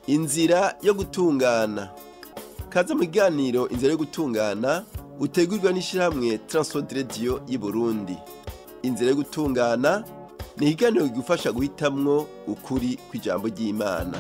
Inzira yo gutungana. Kaza mu kiganiro inzira yo gutungana utegurwa n'ishirahamwe Transworld Radio y'i Burundi. Inzira yo gutungana ni ikiganiro kigufasha guhitamwo ukuri kw'ijambo ry'Imana.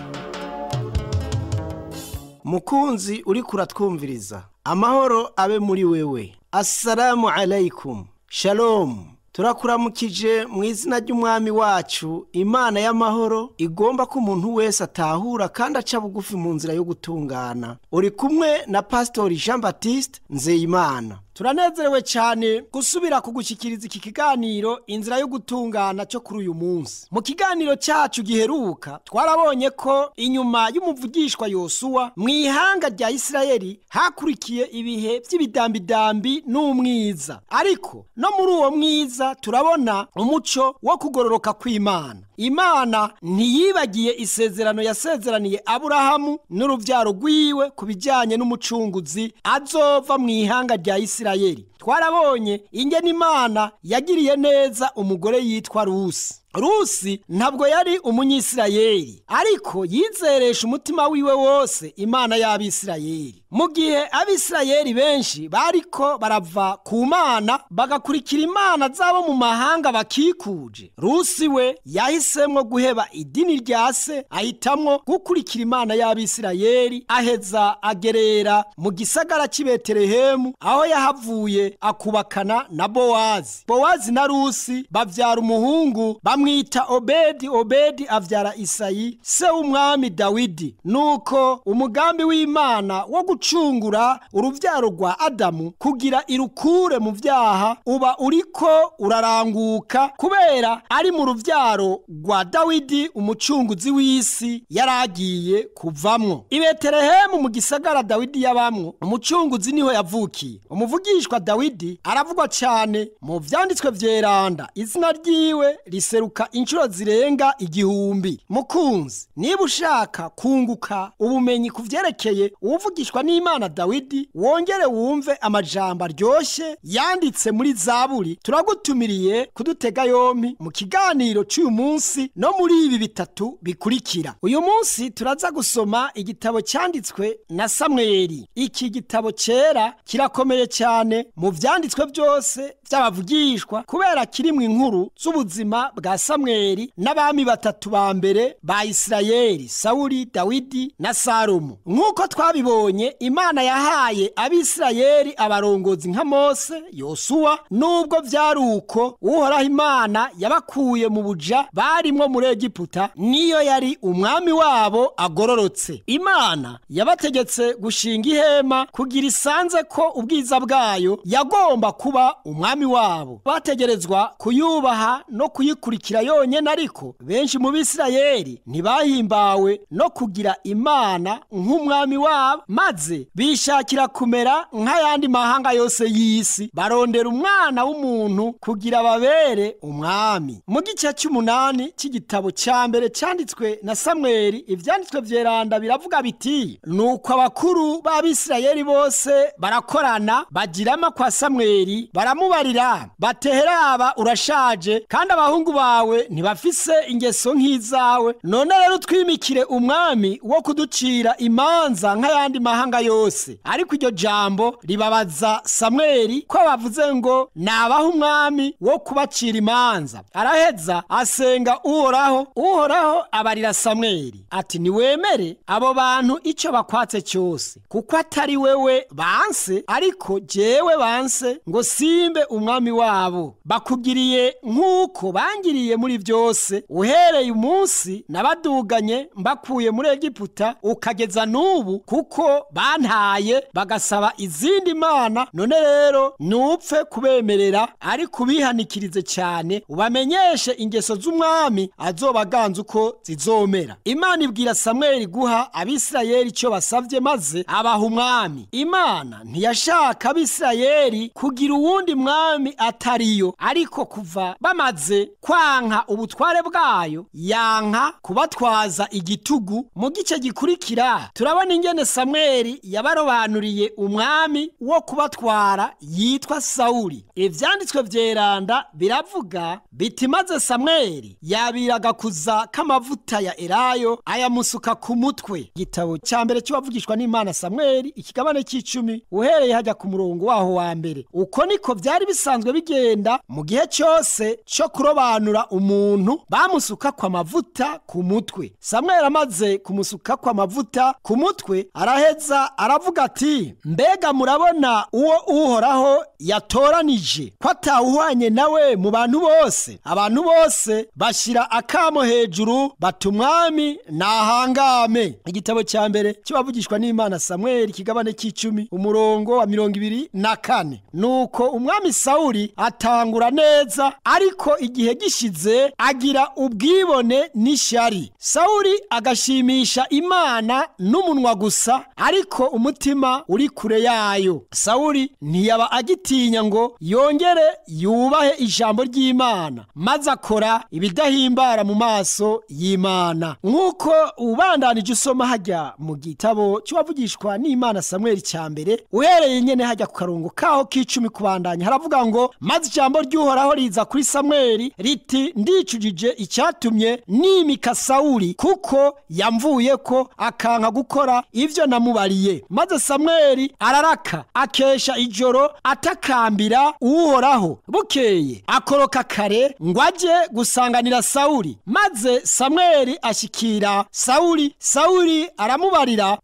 Mukunzi uri kuratwumviriza, amahoro abe muri wewe. Assalamu alaikum. Shalom. Turakuramukije mu izina ry'umwami wacu, Imana y'amahoro igomba ko umuntu wese atahura kandi aca bugufi mu nzira yo gutungana. Uri kumwe na Pastor Jean Baptiste Nzeyimana. Turanezerewe cyane gusubira kugushyikiriza iki kiganiro inzira yo gutungana cyo kuri uyu munsi. Mu kiganiro cyacu giheruka twarabonye ko inyuma y'umuvugishwa Yosuwa mu ihanga rya Isirayeli hakurikiye ibihe by'ibidambidambi n'umwiza, ariko no muri uwo mwiza turabona umuco wo kugororoka kw'Imana. Imana ntiyibagiye isezerano yasezeraniye Aburahamu n'uruvyaro rwiwe ku bijyanye n'umucunguzi azova mu ihanga rya Isirayeli. Twarabonye ingene Imana yagiriye neza umugore yitwa Rusi. Rusi ntabwo yari umunyisirayeli, ariko yizeresha umutima wiwe wose Imana y'Abisirayeli. Mu gihe Abisirayeli benshi bariko barava ku Mana bagakurikira imana zabo mu mahanga bakikuje, Rusi we yahisemwo guheba idini rya se, ahitamwo gukurikira Imana y'Abisirayeli, aheza agerera mu gisagara cy'i Betelehemu, aho yahavuye akubakana na Bowazi. Bowazi na Rusi bavyara umuhungu bamwita Obedi. Obedi avyara Isayi se w'umwami Dawidi. Nuko umugambi w'Imana wo gucungura uruvyaro rwa Adamu kugira irukure mu vyaha uba uriko uraranguka, kubera ari mu ruvyaro rwa Dawidi umucunguzi w'isi yaragiye kuvamwo. I Betelehemu mu gisagara Dawidi yabamwo, umucunguzi niho yavukiye. Umuvugishwa Dawidi aravugwa cyane mu vyanditswe vyeranda, izina ryiwe riseruka inshuro zirenga 1000. Mukunzi, niba ushaka kunguka ubumenyi kuvyerekeye uwuvugishwa n'Imana Dawidi, wongere wumve amajambo aryoshye yanditse muri Zaburi, turagutumiriye kudutega yompi mu kiganiro cy'uyu munsi no muri ibi bitatu bikurikira. Uyu munsi turaza gusoma igitabo cyanditswe na Samweli. Iki gitabo cyera kirakomeye cyane mu vyanditswe byose by'abavugishwa, kubera kirimwe inkuru z'ubuzima bwa Samweli n'abami batatu ba mbere ba Isirayeli, Sawuli, Dawidi na Salomo. Nk'uko twabibonye, Imana yahaye Abisirayeli abarongozi nka Mose, Yosuwa. Nubwo vyari uko, Uhoraho Imana yabakuye mu buja barimwo muri Egiputa, niyo yari umwami wabo agororotse. Imana yabategetse gushinga ihema kugira isanze ko ubwiza bwayo yagomba kuba umwami wabo. Bategerezwa kuyubaha no kuyikurikira yonyene, ariko benshi mu Bisirayeli ntibahimbawe no kugira Imana nk'umwami wabo, maze bishakira kumera nk'ayandi mahanga yose y'isi, barondera umwana w'umuntu kugira babere umwami. Mu gice c'8 cy'igitabo cya mbere cyanditswe na Samweli, ivyanditswe vyeranda biravuga biti: nuko abakuru b'Abisirayeli bose barakorana bagirama kwa Samweli, baramubarira bateheraba, urashaje kandi abahungu bawe ntibafise ingeso nk'izawe, none rero twimikire umwami wo kuducira imanza nk'ayandi mahanga yose. Ariko iryo jambo ribabaza Samweli ko bavuze ngo nabaho umwami wo kubacira imanza. Araheza asenga Uhoraho. Uhoraho abarira Samweli ati: niwemere abo bantu ico bakwatse cyose, kuko atari wewe banse, ariko jewe banse ngo simbe umwami wabo. Bakugiriye nk'uko bangiriye muri byose, uhereye umunsi nabaduganye mbakuye muri Egiputa ukageza n'ubu, kuko bantaye bagasaba izindi mana. None rero nupfe kubemerera, ariko ubihanikirize cyane, ubamenyeshe ingeso z'umwami azobaganza uko zizomera. Imana ibwira Samweli guha Abisirayeli icyo basavye, maze abaha umwami. Imana ntiyashaka Abisirayeli kugira uwundi mwami atariyo, ariko kuva bamaze kwanka ubutware bwayo, yanka kubatwaza igitugu. Mu gice gikurikira turabona ingene Samweli samweli yabarobanuriye umwami wo kubatwara yitwa Sawuli. Ivyanditswe vyeranda biravuga biti maze Samweli yabiraga kuza k'amavuta ya elayo ayamusuka ku mutwe. Igitabo cya mbere cy'abavugishwa n'Imana Samweli ikigabane c'10 uhereye hajya ku murongo waho wa mbere. Uko niko vyari bisanzwe bigenda mu gihe cyose cyo kurobanura umuntu bamusuka kwa mavuta ku mutwe. Samweli amaze kumusuka kwa mavuta ku mutwe araheza aravuga ati mbega murabona uwo Uhoraho yatoranije ko atawuhwanye nawe mu bantu bose. Abantu bose bashira akamo hejuru batumwami nahangame. Igitabo cya mbere cy'abavugishwa n'Imana Samweli kigabane c'10 umurongo wa 24. Nuko umwami Sawuli atangura neza, ariko igihe gishize agira ubwibone n'ishyari. Sawuli agashimisha Imana n'umunwa gusa, ariko umutima uri kure yayo. Sawuli ntiyaba agitinya ngo yongere yubahe ijambo ry'Imana, maze akora ibidahimbara mu maso y'Imana. Nk'uko ubandanije usoma hajya mu gitabo cy'abavugishwa n'Imana Samweli cya mbere uhereye nyene hajya ku karongo kaho k'10 kubandanya haravuga ngo maze ijambo ry'Uhoraho riza kuri Samweli riti ndicujije icyatumye nimika Sawuli kuko yamvuye ko akanka gukora ivyo namubariye. Maze Samweli araraka akesha ijoro atakambira Uhoraho. Bukeye akoroka kare ngo aje gusanganira Sawuli. Maze Samweli ashikira Sawuli. Sawuli aramubarira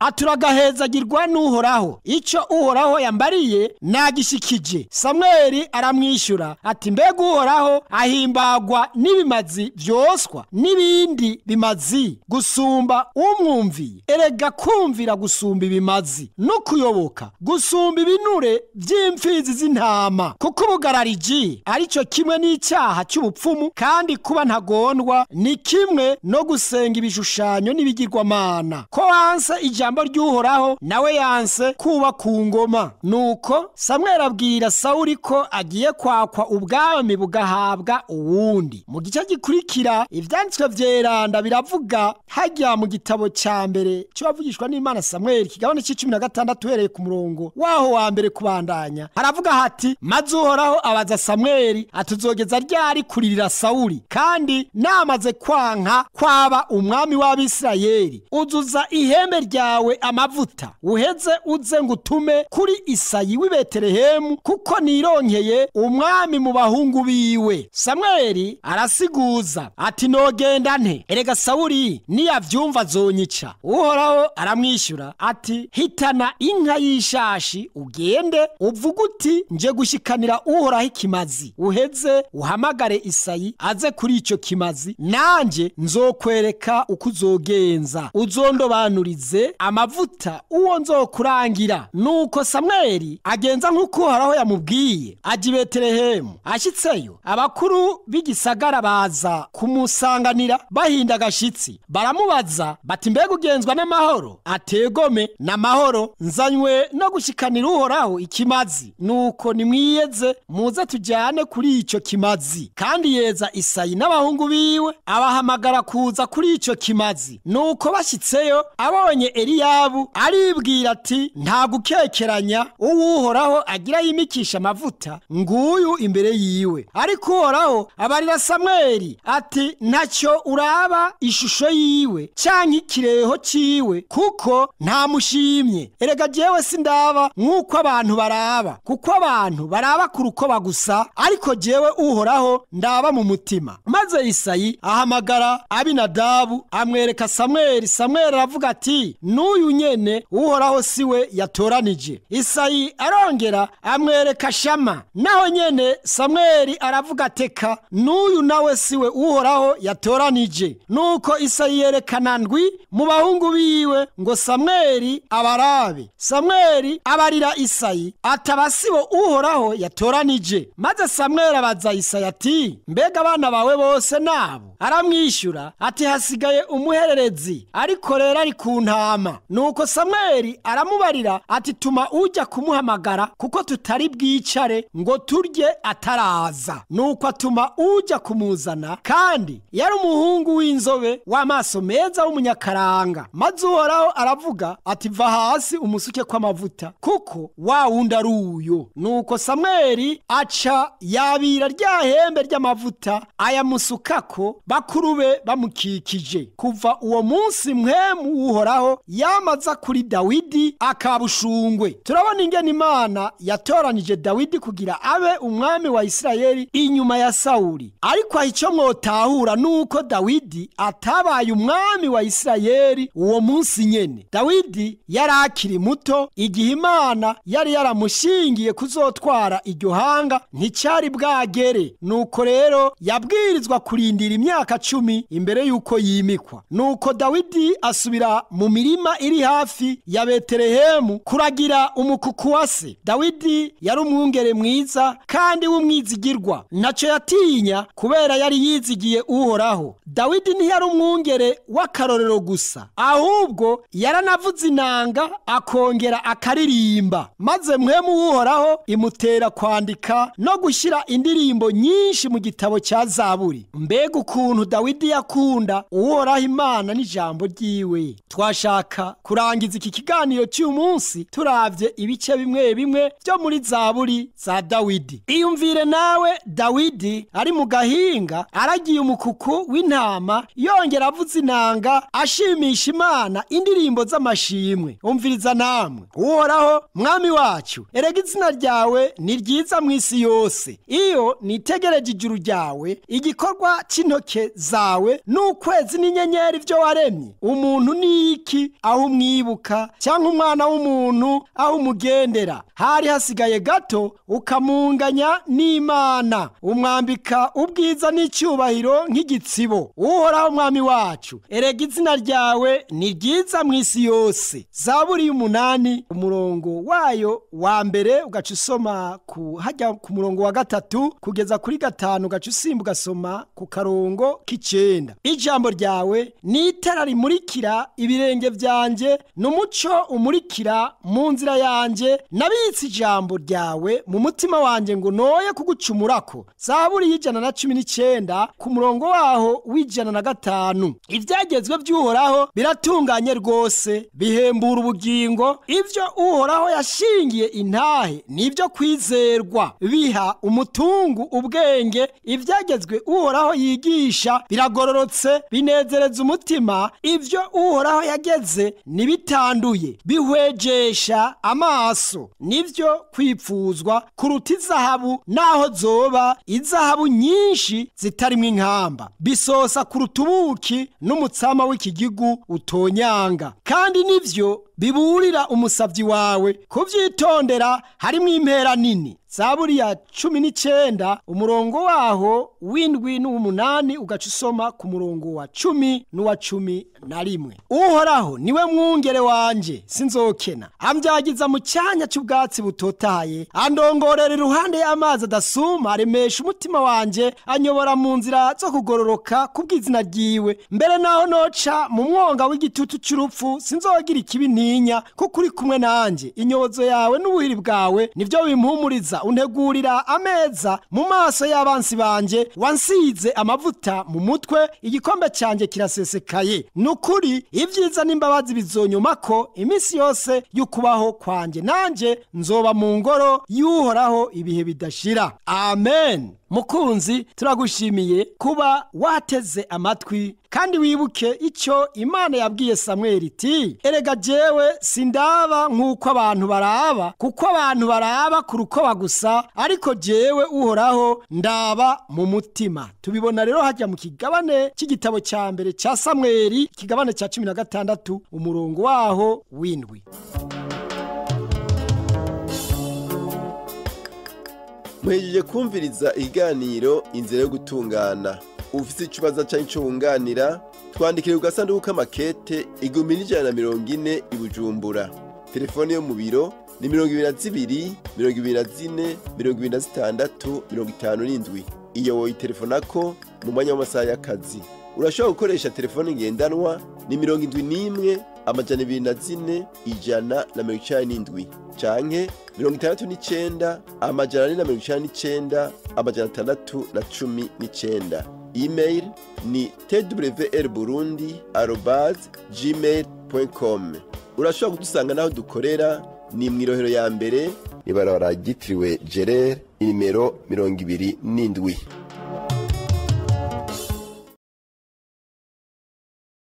aturagahezagirwa n'Uhoraho, ico Uhoraho yambariye nagishikije. Samweli aramwishyura ati mbega Uhoraho ahimbagwa n'ibimazi vyoswa n'ibindi bimazi gusumba umwumviye. Erega kumvira gusumba ibimazi no kuyoboka gusumba ibinure vy'imfizi z'intama. Kuko ubugarariji arico kimwe n'icyaha cy'ubupfumu, kandi kuba ntagondwa ni kimwe no gusenga ibishushanyo n'ibigirwamana. Ko wanse ijambo ry'Uhoraho nawe yanse kuba ku ngoma. Nuko Samweli abwira Sawuli ko agiye kwakwa ubwami bugahabwa uwundi. Mu gice gikurikira ivyanditswe vyeranda biravuga hajya mu gitabo cya mbere cy'abavugishwa n'Imana Samweli kigabane c'16 uhereye ku murongo waho wa mbere kubandanya haravuga hati maze Uhoraho abaza Samweli atuzogeza ryari kuririra Sawuli, kandi namaze kwanka kwaba umwami w'Abisirayeli uzuza ihembe ryawe amavuta uheze uze ngutume kuri Isayi w'i Betelehemu, kuko nironkeye umwami mu bahungu biwe. Samweli arasiguza ati nogenda nte? Erega Sawuli niyavyumva azonyica. Uhoraho aramwishyura ati hitana inka y'ishashi ugende uvuga uti nje gushikanira Uhoraho ikimazi, uheze uhamagare Isayi aze kuri ico kimazi, nanje nzokwereka uko uzogenza, uzondobanurize amavuta uwo nzokurangira. Nuko Samweli agenza nk'uko Uhoraho yamubwiye, aja i Betelehemu. Ashitseyo abakuru b'igisagara baza kumusanganira bahinda agashitsi, baramubaza bati mbega ugenzwa n'amahoro? Ategome n'amahoro, nzanywe no gushikanira Uhoraho ikimazi. Nuko nimwiyeze muze tujyane kuri ico kimazi. Kandi yeza Isayi n'abahungu biwe abahamagara kuza kuri ico kimazi. Nuko bashitseyo abonye Eliyabu aribwira ati nta gukekeranya Uhoraho agira yimikisha amavuta nguyu imbere yiwe. Ariko Uhoraho abarira Samweli ati ntacyo uraba ishusho yiwe canke ikireho ciwe, kuko ntamushimye. Erega jewe sindaba nk'uko abantu baraba, kuko abantu baraba ku rukoba gusa, ariko jewe Uhoraho ndaba mu mutima. Maze Isayi ahamagara Abinadabu amwereka Samweli. Samweli aravuga ati n'uyu nyene Uhoraho siwe yatoranije. Isayi arongera amwereka Shama, naho nyene Samweli aravuga teka n'uyu nawe siwe Uhoraho yatoranije. Nuko Isayi yerekana ndwi mu bahungu biwe ngo Samweli abarabe. Samweli abarira Isayi atabasibo Uhoraho yatoranije. Maze Samweli abaza Isayi ati mbega abana bawe bose nabo? Aramwishyura ati hasigaye umuhererezi, ariko rero ari ku ntama. Nuko Samweli aramubarira ati tuma ujya kumuhamagara, kuko tutari bwicare ngo turye ataraza. Nuko atuma ujya kumuzana, kandi yari umuhungu w'inzobe w'amaso meza w'umunyakaranga. Maze Uhoraho aravuga ati iva hasi umusuke kw'amavuta kuko wa wundi ari uyo. Nuko Samweli aca yabira rya hembe ry'amavuta ayamusukako, bakuru be bamukikije. Kuva uwo munsi mpwemu w'Uhoraho yamaza kuri Dawidi akabushungwe. Turabona ingene Imana yatoranije Dawidi kugira abe umwami wa Isirayeli inyuma ya Sawuli. Ariko icyo mwotahura nuko Dawidi atabaye umwami wa Isirayeli uwo munsi nyene. Dawidi yari akiri muto igihe Imana yari yaramushingiye kuzotwara iryo hanga nticyari bwagere. Nuko rero yabwirizwa kurindira imyaka 10 imbere yuko yimikwa. Nuko Dawidi asubira mu mirima iri hafi ya Betelehemu kuragira umukuku wa se. Dawidi yari umwungere mwiza kandi w'umwizigirwa, naco yatinya kubera yari yizigiye Uhoraho. Dawidi ntiyari umwungere w'akarorero gusa, ahubwo yaranavuze inanga akongera akaririmba. Maze mpwemu w'Uhoraho imutera kwandika no gushyira indirimbo nyinshi mu gitabo cya Zaburi. Mbega ukuntu Dawidi yakunda Uhoraho Imana n'ijambo ryiwe. Twashaka kurangiza iki kiganiro cy'uyu munsi turavye ibice bimwe bimwe byo muri Zaburi za Dawidi. Iyumvire nawe Dawidi ari mu gahinga aragiye umukuku w'intama, yongera avuza inanga ashimisha Imana indirimbo z'amashimwe. Umviriza namwe. Uhoraho mwami wacu, erega izina ryawe ni ryiza mu isi yose. Iyo nitegereje ijuru ryawe, igikorwa cy'intoke zawe n'ukwezi n'inyenyeri byo waremye, umuntu ni iki aho umwibuka, cyangwa umwana w'umuntu aho umugendera? Hari hasigaye gato ukamunganya n'Imana, umwambika ubwiza n'icyubahiro nk'igitsibo. Uhoraho mwami wacu, erega izina ryawe ni ryiza mu isi yose. Zaburi y'umunani umurongo wayo wa mbere ugaca usoma hajya ku murongo wa 3 kugeza kuri 5, ugaca usimba ugasoma ku karongo k'9. Ijambo ryawe ni itara rimurikira ibirenge byanje, n'umuco umurikira mu nzira yanje. Nabitse ijambo ryawe mu mutima wanje ngo noye kugucumurako. Zaburi y'119 ku murongo waho w'105. Ibyagezwe by'Uhoraho biratunganye rwose, bihembura ubugingo. Ibyo Uhoraho yashingiye intahe nibyo kwizerwa, biha umutungu ubwenge. Ibyagezwe Uhoraho yigisha biragororotse, binezereza umutima. Ibyo Uhoraho yageze nibitanduye, bihwejesha amaso. Nibyo kwipfuzwa kuruta izahabu, naho zoba izahabu nyinshi zitarimwe inkamba. Bisosa kuruta ubuki n'umutsama w'ikigigu utonyanga. Kandi nivyo biburira umusavyi wawe kuvyitondera harimo impera nini. Zaburi ya 19 umurongo waho w'indwi n'umunani ugaca usoma ku murongo wa 10 n'uwa 11. Uhoraho niwe mwungere wanje sinzokena, ambyagiza mu cyanya cy'ubwatsi butotaye, andongorera iruhande y'amazi adasuma, aremesha umutima wanje, anyobora mu nzira zo kugororoka kubw'izina ryiwe. Mbere naho noca mu mwonga w'igitutu cy'urupfu sinzogira ikibi ntinya, kuko uri kumwe nanje. Inyobozo yawe n'ubuhiri bwawe nivyo bimpumuriza. Untegurira ameza mu maso y'abansi banje, wansize amavuta mu mutwe, igikombe cyanjye kirasesekaye. Nukuri ibyiza n'imbabazi bizonyomako iminsi yose y'ukubaho kwanje, nanje nzoba mu ngoro y'Uhoraho ibihe bidashira. Amen. Mukunzi, turagushimiye kuba wateze amatwi, kandi wibuke icyo Imana yabwiye Samweli iti, erega jewe sindaba nk'uko abantu baraba, kuko abantu baraba ku rukoba gusa, ariko jewe Uhoraho ndaba mu mutima. Tubibona rero hajya mu kigabane cy'igitabo cya mbere cya Samweli, ikigabane cya 16 umurongo waho w'indwi. Muhejeje kumviriza iganiro inzira yo gutungana. Ufite ikibazo cyangwa icyo wunganira, twandikire ku gasanduku k'amakete 1140 i Bujumbura. Telefone yo mu biro ni 22 24 26 57. Iyo woyitelefonako mu mwanya w'amasaha y'akazi. Urashobora gukoresha telefone ngendanwa ni 71 204 197 canke 69 499 619. Email ni twrburundi@gmail.com. urashobora kudusanga n'aho dukorera ni mw'irohero ya mbere ibarabara ryitiriwe Gerere inimero 27.